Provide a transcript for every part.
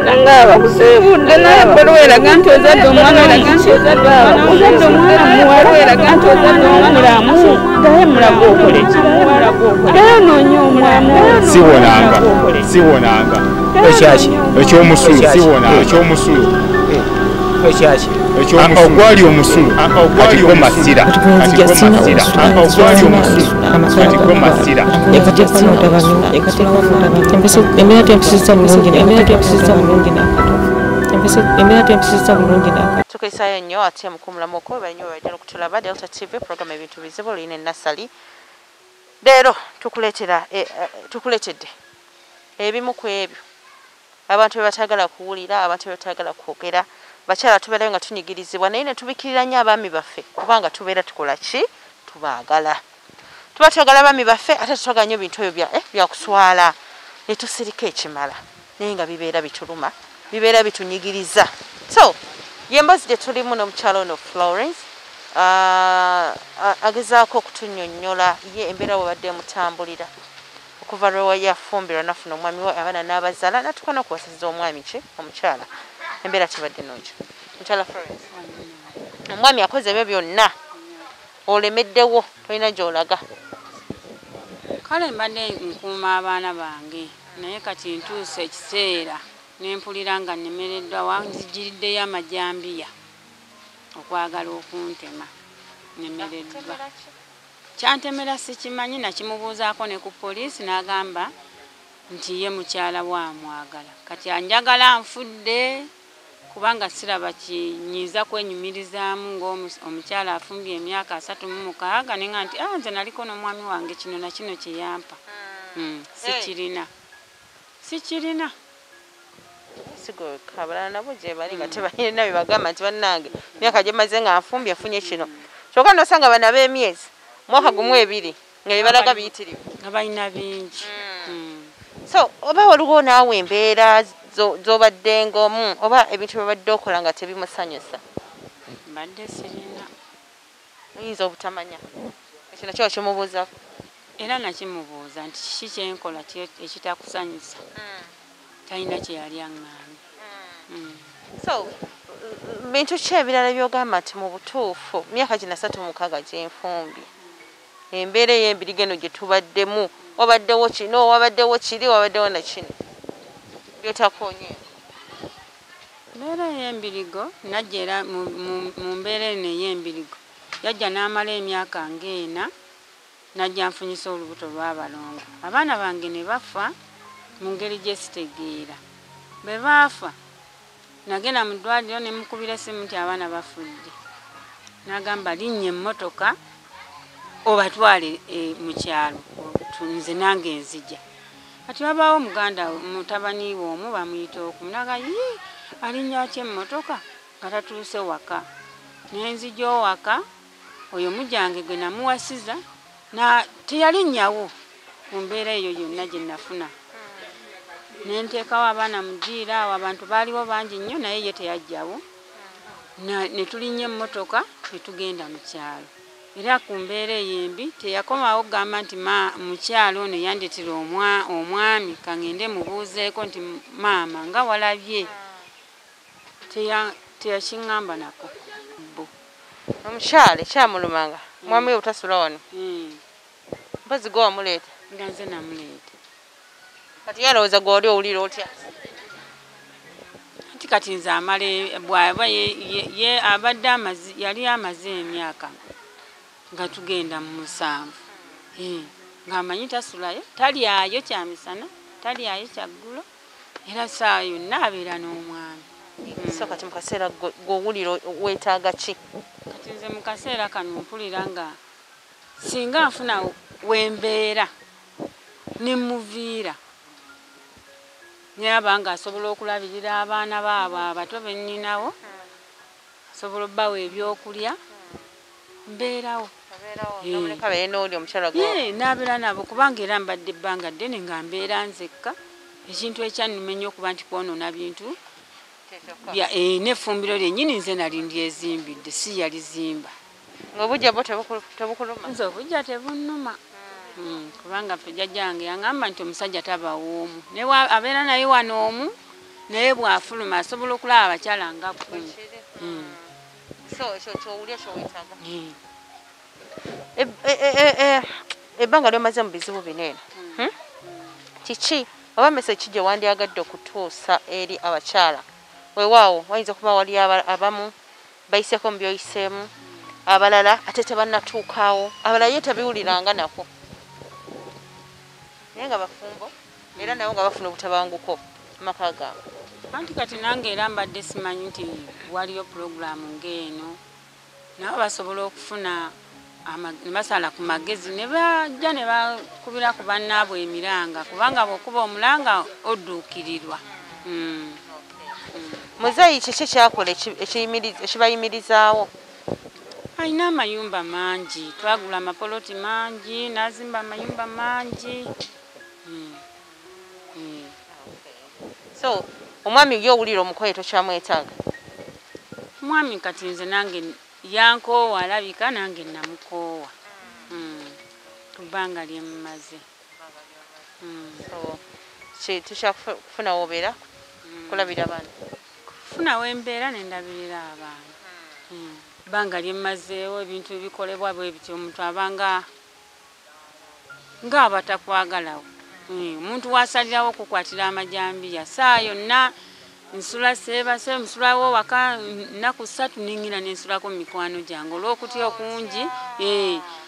nangaba kusibudde naye bolwera ganti ozadde omwana olaga nti ozadde omwana muwala eraga nti ozadde omulamu naye mulago okole naye noonya omulamu siwonanga ekyomusulu siwonanga ekyomusulu ogwali omusulu kati gwe masira tukwisayo nnyo ate mukumulamu okwo balinyo bajja okutulaba Delta TV program ebintu bizibu olina Nassali leero tukuleetedde ebimu ku ebyo abantu bebatagala kuwulira abantu bebatagala kwogera bakyala tubeerayo nga tunyigirizibwa naye ne tubikirira nnyo abaami baffe kubanga tubeera tukola ki tubaagala tuba twagala abaami baffe ate tutwagala nnyo bintu ebyo byakuswala ne tusirika ekimala naye nga bibeera bituluma bibeera bitunyigiriza so yembazi gye tulimu n'omukyalo ono Florence agezaako okutunnyonnyola ye embeera bwebadde mutambulira okuva lwe yafumbirwa nafuna omwami we abaana n'abazaala natukana okuwasizza omwami ki omukyala embeera tebadde nnungi mukyala Florence omwami akoze ebyo byonna olemeddewo tolina gy'olaga kale mbadde nkuuma abaana bange naye kati ntuuse ekiseera nempulira nga nnemereddwa wanzijiriddeyo amajambiya okwagala okuntema nnemereddwa kyantemera sikimanyi nakimubuuzaako ne ku poliisi n'agamba nti ye mukyala wamwagala kati anjagala nfudde kubanga siraba kinyiza kwenyumirizaamu ng'omukyala afumbye emyaka 36 nenga nti nze naliko n'omwami wange kino na kino kye yampa sikirina sigo kabalala nabo gye bali nga tebalina bye bagamba nti bannange myaka gye maze nga nfumbye afunye kino kyokka nosanga bana b'emyezi mwaka gumu 2 nga bye biyitirivu nga balina bingi so oba waliwo naawe embeera z'obadde ng'omu oba ebintu byebadde okola nga tebimusanyusa mbadde sirina oyinza obutamanya ekyo nakyo kimubuuzaako era nakimubuuza nti kiki kyenkola ekitakusanyusa talina kye yali aŋŋambye so bintu ki ebirala byogamba nti mu butuufu myaka gina 36 gyenfumbye embeera ey'embiriga eno gye tubaddemu wabaddewo kino wabaddewo kiri wabaddewo na kino byotakonye mbeera ey'embirigo najja era mu mbeera eno ey'embirigo yajja n'amala emyaka ng'ena najja nfunyisa olubuto lw'abalongo abaana bange ne bafa mu ngeri gye sitegeera bwe baafa nagenda mu ddwaliro ne mukubira essimu nti abaana bafudde n'agamba linnya emmotoka obatwale mu kyalo nze nange nzija kati wabaawo muganda mutabani we omu bamuyita okumunaga alinnya atya emmotoka nga tatuuse waka nenzija owaka oyo mujange gwe namuwasiza teyalinnyawo ku mbeera eyo yonna gye nafuna nenteekawo abaana mugiira awo abantu baaliwo bangi nnyo naye ye teyajjawo ne tulinnya emmotoka ne tugenda mu kyalo era ku mbeera ey'embi teyakomawo kugamba nti mukyalo ono yandetera omwami kangende mubuuzeeko nti maama nga walabye teyakiŋŋamba nako omukyala ekyamulumanga mwami we butasula wano mpozi gwe wamuleeta nga nze namuleeta kati yalowooza gwe wali owulira otya anti kati nze amale bw'aba abadde yali amaze emyaka nga tugenda mu 7 ng'amanyi tasulayo talyayo kyamisana talyayo kyaggulo era saa yonna abeera n'omwami so kati mu kaseera gw'owulira weetaaga ki kati nze mu kaseera kano mpulira nga singa nfuna wembeera ne muviira nyaba nga asobola okulabirira abaana baabo abato bennyinawo asobola obbawo ebyokulya mbeerawo n'abeera nabo kubanga era mbadde ebbanga ddene nga mbeera nzekka ekintu ekyannumenya okuba nti kwonoona bintu n'effumbiro lyennyini nze nali ndyezimbidde si yalizimba ng'obujja bwo tebukuluma nze obujja tebunnuma kubanga ffe jjajjange yaŋŋamba nti omusajja tabawoomu abeera naye wano omu naye bw'afuluma asobola okulaba abakyala nga 10. So ekyo kyowulya kyowetaaga. Ebbanga lyomaze mu bizibu bineeno kiki oba message gye wandyagadde okutuusa eri abakyala? Weewaawo wayinza okuba wali abamu bayiseeko mu byoyiseemu, abalala ate tebannatuukaawo, abalala ye tabiwuliranga nako naye nga bafumbo era nabo nga bafuna obutabanguko mu maka gaabwe. Anti kati nange era mbadde simanyi nti waliyo pulogulaamu ng'eno nabo basobola okufuna basala ku magezi ne bajja ne bakubira ku bannaabwe emiranga kubanga bw'okuba omulanga odduukirirwa. Muzeeyi kiki kyakola ekibayimirizaawo? Alina amayumba mangi, twagula amapoloti mangi, n'azimba amayumba mangi. So omwami y'owulira omukoye tokyamwetaaga? Omwami kati nze nange yankoowa alabika nange namukoowa ku bbanga lye mmaze. So tukyakufuna wobeera kulabira abaana? Kufuna wembeera nendabirira abaana. Bbanga lye mmazeewo ebintu ebikolebwa bwe bityo omuntu abanga ng'abatakwagalawo. Omuntu wasalirawo okukwatira amajambiya saa yonna nsula seebase nsulawo waka nnaku 3 ningira nensulako mu mikwano gyange olw'okutya okungi.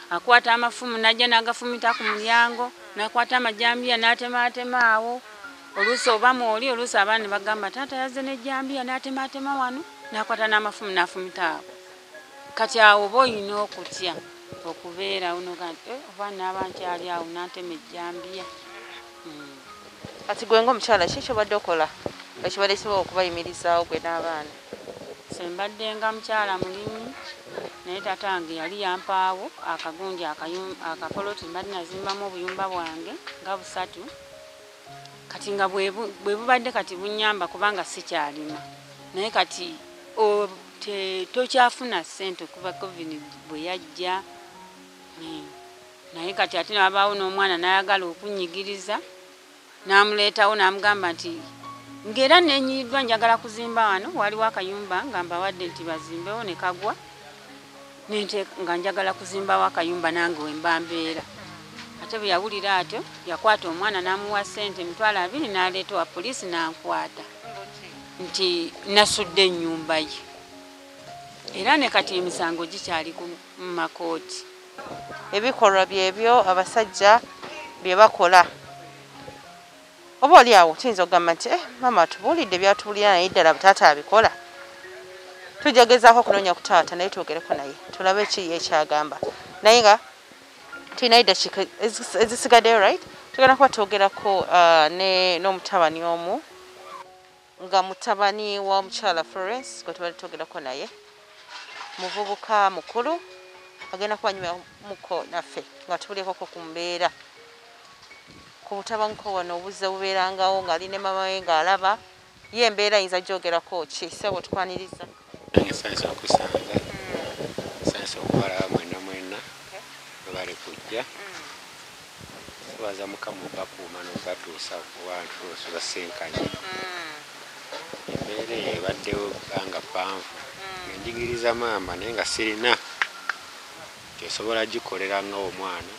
Akwata amafumu najja n'agafumita ku mulyango, nakwata amajambiya n'atemaatema awo. Oluusi oba mwoli oluusi abaana ne bagamba taata yazze n'ejjambiya n'atemaatema wano, n'akwata n'amafumu n'afumita awo. Kati awo oba olina okutya okubeerawo nogamba oba naaba nkyali awo n'atema ejjambiya. Kati gwe ng'omukyala ki kyobadde okola ekibadde kisobola okubayimirizaawo gwe n'abaana? Sembadde nga mukyala mulimi naye taata wange yali yampaawo akagundi akapoloti mbadde nazimbamu obuyumba bwange nga 3. Kati nga bwe bubadde kati bunyamba kubanga sikyalima naye kati tokyafuna ssente okuva COVID bwe yajja. Naye kati ate nabaawo n'omwana n'ayagala okunyigiriza n'amuleetawo n'amugamba nti ng'era nenyiddwa njagala kuzimba wano, waliwo akayumba nga mbawadde nti bazimbewo ne kagwa nga njagala kuzimbawo akayumba nange wemba mbeera. Ate bwe yawulira atyo yakwata omwana n'amuwa ssente emitwalo 2 n'aleeta wa poliisi n'ankwata nti nasudde ennyumba ye. Era ne kati emisango gikyali ku makooti. Ebikolwa byebyo abasajja bye bakola. Oba oli awo tuyinza okugamba nti mama tubuulidde byatubulira naye ddala taata abikola. Tujja gezaako okunoonya ku taata naye twogereko naye tulabe ki ekyagamba. Naye nga tulina eddakiika ezisigaddeyo right? Tugenda kuba twogerako n'omutabani omu nga mutabani wa mukyala Florence gwe tubadde twogerako naye. Muvubuka mukulu agenda kubanyumamuko naffe nga tubulyeko ku mbeera ku butabanguko wano obuzze bubeerangawo ng'ali ne mama we ng'alaba ye embeera ayinza gyogerako ki sebo tukwaniriza. Sansa okusanga sansa okubalaba mwena bwe bali kujja baza mukama okubakuuma n'okubatuusa wantu basinkanye. Embeera eyo ebaddewo bbanga ppanvu ngenjigiriza maama naye nga sirina kyosobola gikolera nga omwana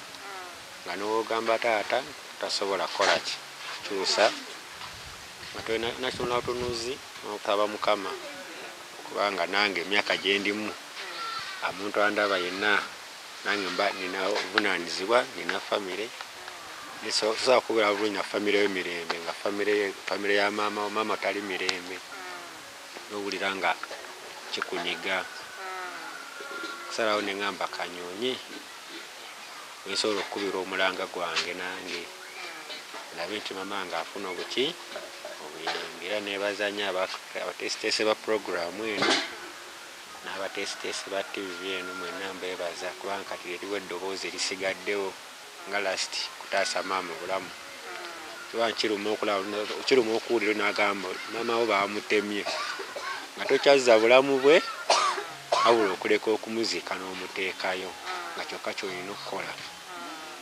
nga n'ogamba taata tasobola kukola ki kyusa nakyona otunuzi n'okutaba mukama kubanga nange emyaka gye ndimu omuntu andaba yenna nange mba nina obuvunaanyizibwa nina famire sosobola kubeera bulungi na famire y'emirembe nga famire ya maama tali mirembe n'owulira nga kikunyiga kusalawo ne ngamba kanyonyi nsobola okukubira omulanga gwange nange ndabe nti mama nga afuna obuyambi era nebazanya abatesitesi ba puroguramu eno n'abatesitesi ba TV eno mwenna mbebaza kubanga kati eriwo eddoboozi erisigaddewo nga last kutaasa maama obulamu kubanga kiruma okuwulira n'agamba maama wo bamutemye nga tokyazza bulamu bwe awula okuleka okumuziika n'omuteekayo nga kyokka kyolina okukola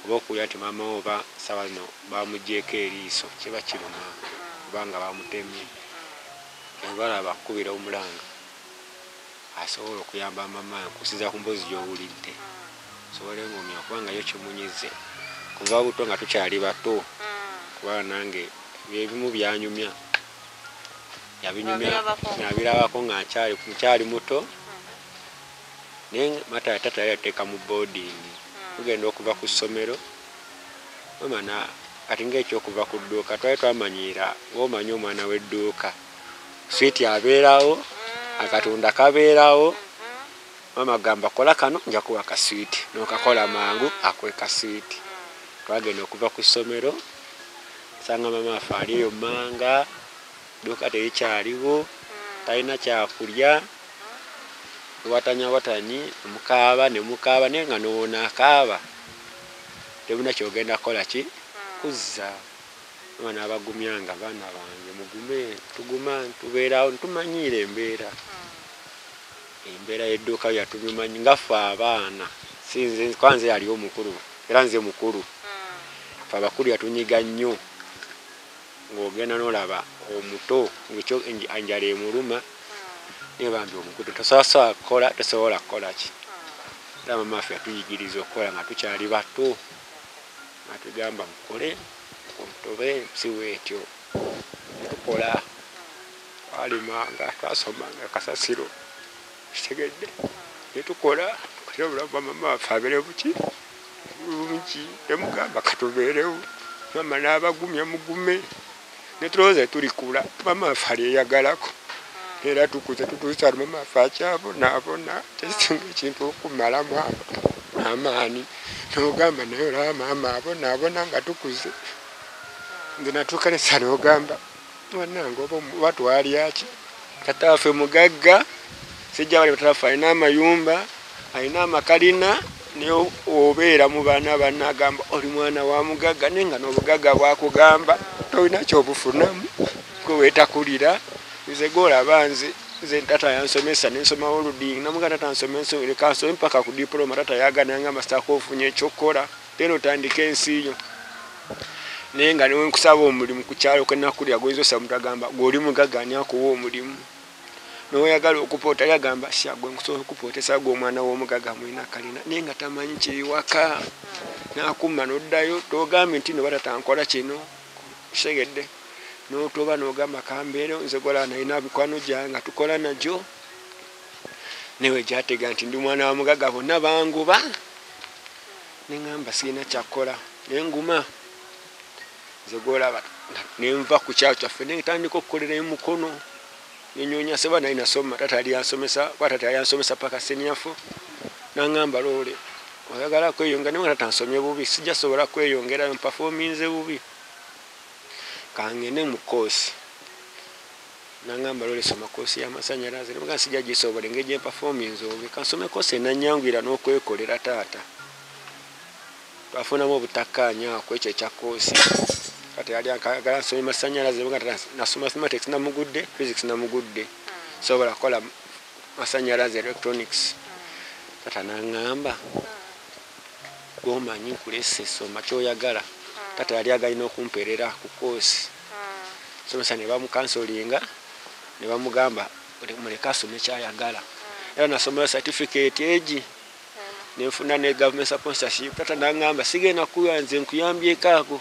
oba okuwulira nti maama wo sawa zino bamuggyeko eriiso kiba kiruma kubanga bamutemye balaba kubira omulanga asobola okuyamba mama nkusiza ku mbozi gy'owulidde sobole ngomya kubanga yo kimunyize kuva buto nga tukyali bato kuba nange ebimu byanyumya nabirabako nga nkyali muto naye mata tata yateeka mu boarding tugenda okuva ku ssomero mama kati ng'ekyokuva ku dduuka twali twamanyiira ng'omanyi omwana w'edduuka switi abeerawo akatunda kabeerawo mama gamba kola kano nja kuwa kaswiti n'okakola mangu akweka switi twagenda okuva ku ssomero sanga mama afe aliyo manga dduuka terikyaliwo talina kyakulya watanyi mukaaba ne mukaaba naye nga noona akaaba tebuna kyogenda kola ki kuzza mwana abagumyanga baana bange mugume tuguma tubeerawo ntumanyiire embeera y'edduuka yatubimanyi ngaffe abaana sinze kwanze yali omukulu era nze mukulu fe abakulu yatunyiga nnyo ng'ogenda n'olaba omuto ng'ekyo enjala emuluma naye bambi omukulu tosobola kukola ki era mama ffe yatuyigiriza okukola nga tukyali bato nga tugamba mukole kuntobe siweetyo tukola twalimanga twasomanga kasasiro kitegedde netukola kati obulamu bwa mama waffe abere buki bulungi temugamba katubeerewo mama n'abagumya mugume netulowooza tulikula mama waffe alyeyagalako era tukuze tutuusa mama waffe akyabonaabona tekisinga ekintu okumalamu amaani n'ogamba naye olaba maama abonaabona nga tukuze nze natuuka nesa n'ogamba wanange oba twalyaki tata waffe mugagga sijja bali bataffe alina amayumba alina amakalina naye obeera mu baana banna agamba oli mwana wa mugagga naye nga n'obugagga bwakugamba tolina kyobufunamu gwe weetakulira nze golaba nze tata yansomesa nensomawo oludingi namuga tata nsomesa leka nsome mpaka ku diploma tata yagananga masitaka ofunye ekyokukola then otandika ensi yo naye nga niwe nkusaba omulimu ku kyalo kwenakulira goyinza osaba omuntu agamba gw'oli mugagga ani akuwa omulimu n'oyagala okupoota yagamba syagwe nkusobola okupootesa gw'omwana w'omugagga mulina kalina naye nga tamanyi kiri waka n'akumma n'oddayo togambye nti no batata nkola kino kitegedde n'otoba n'ogamba kambeero nze gola nalina mikwano gyange nga tukola nagyo newe gyatega nti ndi mwana wa mugagga bonna banguba neŋŋamba sirina kyakkola naye nguma nze golaba nenva ku kyalo kyaffe netandika okukolera emukono nenyonya seba nali nasoma tata yali yansomesa batata yali yansomesa paka senyafu naŋŋamba loole oyagala kweyongera naye tata nsomye bubi sijja sobola kweyongerayo mpafominze bubi kangende mu koosi naŋŋamba loole soma koosi y'amasanyalaze nemuga sijja gisobole engeri gyempafominze obubi kansome koosi enannyanguira n'okwekolera taata twafunamu obutakkaanya kwekyo ekya koosi kati yali akagala nsome masanyalaze nemuga nasoma mathematics namugudde physics namugudde sobola kukola masanyalaze electronics tata naŋŋamba gwomanyi nkulese soma kyoyagala tata yali agalina okumperera ku koosi somesa ne bamukansolinga ne bamugamba muleka asome kyayagala era nasomera certificate egi nenfuna ne government sponsorship tata naŋŋamba sigenda kuwa nze nkuyambyeko ako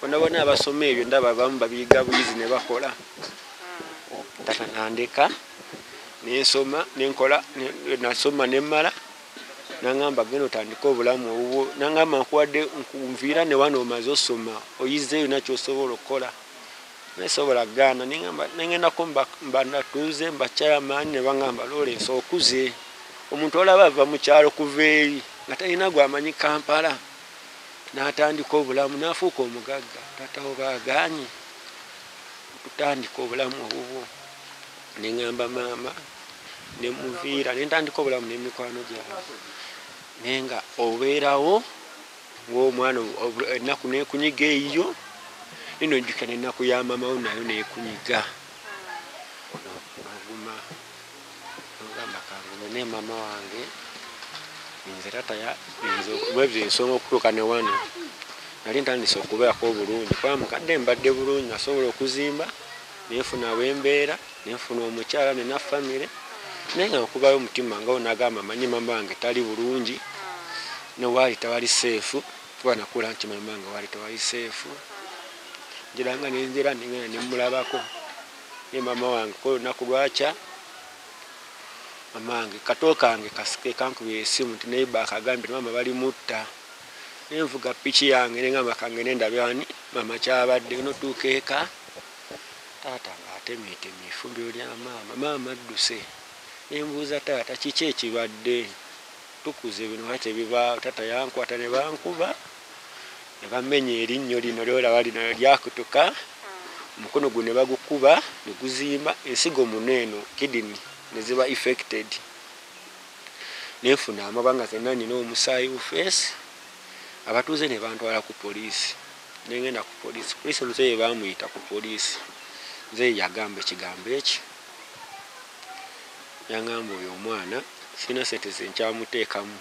bonabona abasoma ebyo ndaba abamu babiyiga buyizi ne bakola tata nandeka nensoma nenkola nasoma nemmala naŋŋamba genda otandika obulamu obwo naŋŋamba nkuwadde nkunviira ne wano omaze osoma oyizeeyo nakyosobola okukola nesobola gaana nengendako mbanatuuze mbakyayamaani ne baŋŋamba loole nsi okuze omuntu olaba ava mu kyalo kuva eri nga talina gwamanyi Kampala n'atandika obulamu n'afuuka omugagga tatawo baagaanyi kutandika obulamu obubwo neŋŋamba maama nemuviira nentandika obulamu n'emikwano gyabwe naye nga obeerawo ng'omwana ennaku neekunyiga eyo nino njukira n'ennaku ya mamawo nayo neekunyiga noguma nogamba kangume ne mama wange nze tata yinza okubwebyo ensonga okutuuka ne wano nali ntandise okubeerako obulungi kuba mukadde mbadde bulungi nasobola okuzimba nenfuna wembeera nenfuna omukyala nena famire naye nga nkubayo omutima nga onagamba manyi mama wange tali bulungi newaali tewali seefu kuba nakula nti mama wange waali tewali seefu njiranga nenzira nengenda nemulabako ne mama wange ko olunaku lwakya mama wange kato kange kasike kankubira esimu nti neiba akagambye mama bali mutta nenvuga piki yange nengamba kange nendabyani mama kyabadde notuuka eka taata ng'atemyetemye efumbiro lya mama adduse nembuuza taata kiki ekibadde tukuze bino kati ebibaawo taata yankwata ne bankuba ne bamenya erinnyo lino lyolaba lino lyakutuka omukono gwe ne bagukuba ne guzimba ensigo muneeno kidini ne ziba affected nenfuna amabanga zenna nina omusaayi bufeesi abatuuze ne bantwala ku poliisi nengenda ku poliisi poliisi omuzeeyi bamuyita ku poliisi nzeeyi yagamba ekigambo eki yangamba oyo omwana sina sente zenkyamuteekamu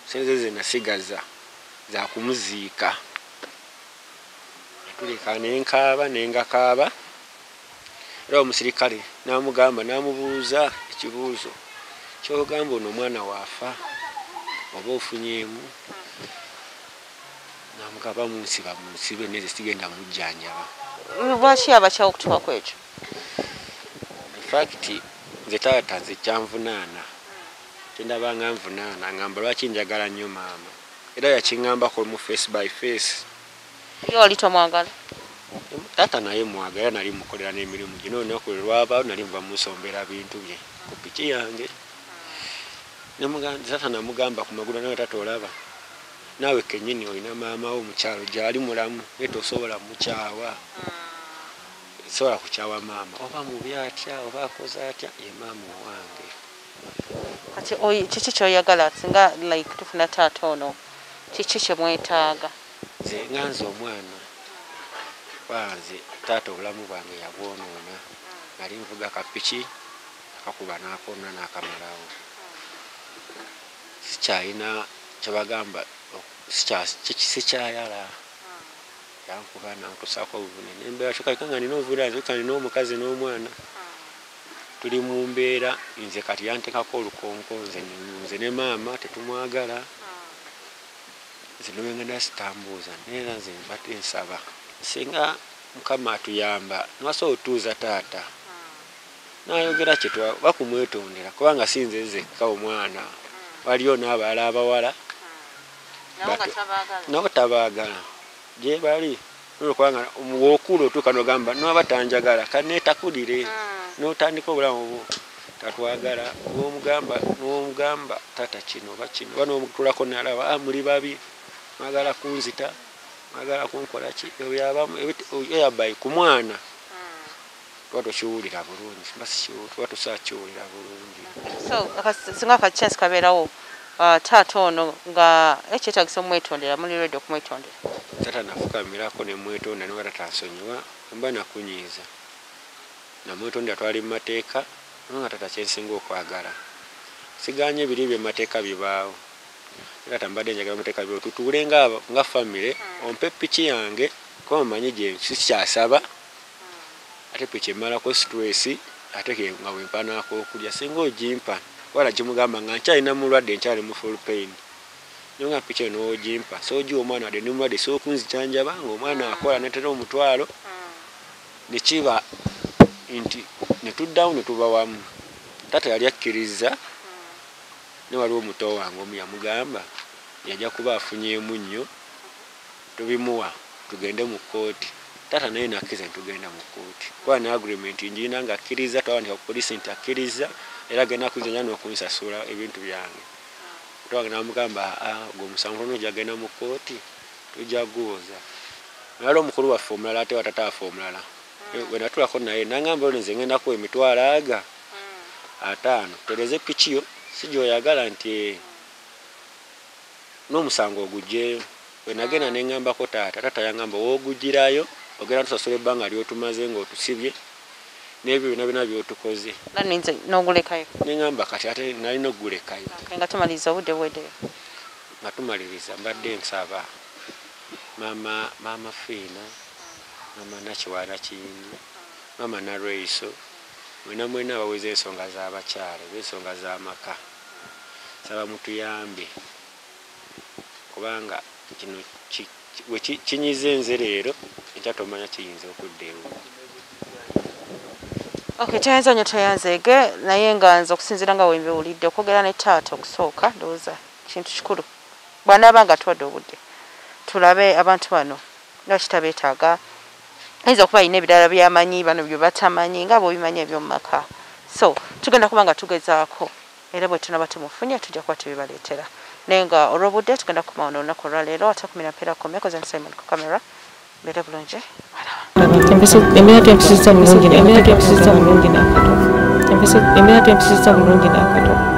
sente ze nasigaza za kumuziika tuleka nenkaaba nengakaaba era omusirikale namugamba namubuuza ekibuuzo kyogamba ono omwana waafa oba ofunyeemu namugamba munsibe neze sigenda mujjanjaba lwaki abakyawo okutuuka ku ekyo infact nze taata nze kyanvunaana kyendabanga nvunaana ngamba lwaki njagala nnyo maama era yakiŋŋambako mu face by face ye wali tomwagala taata naye mwagala nali mukolera n'emirimu gino olunaku lwe lwabaawo nali nva musombera bintu bye ku piki yange taata namugamba ku magulu nawe taata olaba naawe kennyini olina maama wo mukyalo gyali mulamu naye tosobola mukyawa sobola kukyawa maama oba mubi atya oba akoze atya ye maama owange kati kiki kyoyagala singa like tufuna taata ono kiki kyemwetaaga nze nganze omwana banze taata obulamu bwange yabwonoona nali nvuga kapiki akakuba n'akonna n'akamalawo sikyalina kyebagamba sikyayala yankuba nankusako obuvune nembeera kyokaleka nina obuvunaanyizibwa nina omukazi n'omwana tuli mu mbeera nze kati yantekako olukonko nze ne maama tetumwagala nze nowengenda sitambuuza neera nze mbate nsaba singa mukama atuyamba nwasobola otuuza taata nayogera kyetwa bakumwetondera kubanga sinze nzekka omwana waliyo n'abalala abawala nabo tabaagala gye bali nolwokubanga wookula otuuka nogamba noba tanjagala kaneetakulire notandika obulamu bwo tatwagala n'omugamba taata kino oba kino oba nomutulako nalaba muli babi mwagala kunzita mwagala kunkola ki yabai ku mwana tuba tokiwulira bulungi tuba tusakiwulira bulungi so singa kati chance kabeerawo taata ono nga ekyetagisa omwetondera muli ready okumwetondera taata nafukamirako nemwetonda niba tatansonyiwa mba nakunyiiza namwetondera twali mu mateeka nga taata kyensinga okwagala siganye ebiri byemateeka bibaawo taata mbadde njagala mateeka byo tutuule nga famire ompe piki yange kuba mumanyi gye sikyasaba ate piki emalako stress ate nga wempanaako okulya singa ogimpa wala kimugamba nga nkyalina mulwadde nkyali mu full pain naye nga piki eno ogimpa so ogiwa omwana wadde nimulwadde sookunzikyanjaba nga omwana akola netera omutwalo nekiba nti netuddawo netuba wamu taata yali akkiriza ne waliwo omuto wange omu yamugamba yajja kuba afunyeemu nnyo tubimuwa tugende mu kooti taata naye nakkiriza ntugenda mu kooti kuba ne agreement njirina nga akkiriza twawandika ku poliisi nti akkiriza era agenda kuzanya n'okunsasula ebintu byange twange namugamba gwe omusango nojja genda mu kooti tujja guwoza nalala omukulu waffe omulala ate watata waffe omulala we natulako naye nangamba nze ngendako emitwalo aga 5 tereze pikiyo si gyoyagala nti n'omusango ogugyeyo we nagenda nengambako taata yangamba woogugirayo ogenda tusasula ebbanga lyotumaze ng'otusibye n'ebyo byonna byotukoze n'ogulekayo nengamba kati ate nalina okugulekayo nga tumaliriza obudde bweddeyo nga tumaliriza mbadde nsaba maama Fiina maama Nakiwaala Kiyingi mama Narweiso mwena abaweze ensonga z'abakyala b'ensonga z'amaka saba mutuyambe kubanga kino kinyize nze leero ekyatomanya kiyinza okuddeewo. Okay, tayanza nyo tayanzege naye nga nze okusinziira nga wembiwulidde okwogera ne taata okusooka ndowooza kintu kikulu bw'anaaba nga tuwadde obudde tulabe abantu bano nga kitabeetaaga ayinza okuba alina ebirala byamanyi bano bye batamanyi nga bw'obimanyi eby'omu maka so tugenda kuba nga tugezaako era bwe tunaba tumufunye tujja kuba tubibaleetera naye nga olw'obudde tugenda kukomawo n'olunaku olwaleero ate 10 mpera 10 koze Simon ku kamera mbeere bulungi empisa bulungi n'akato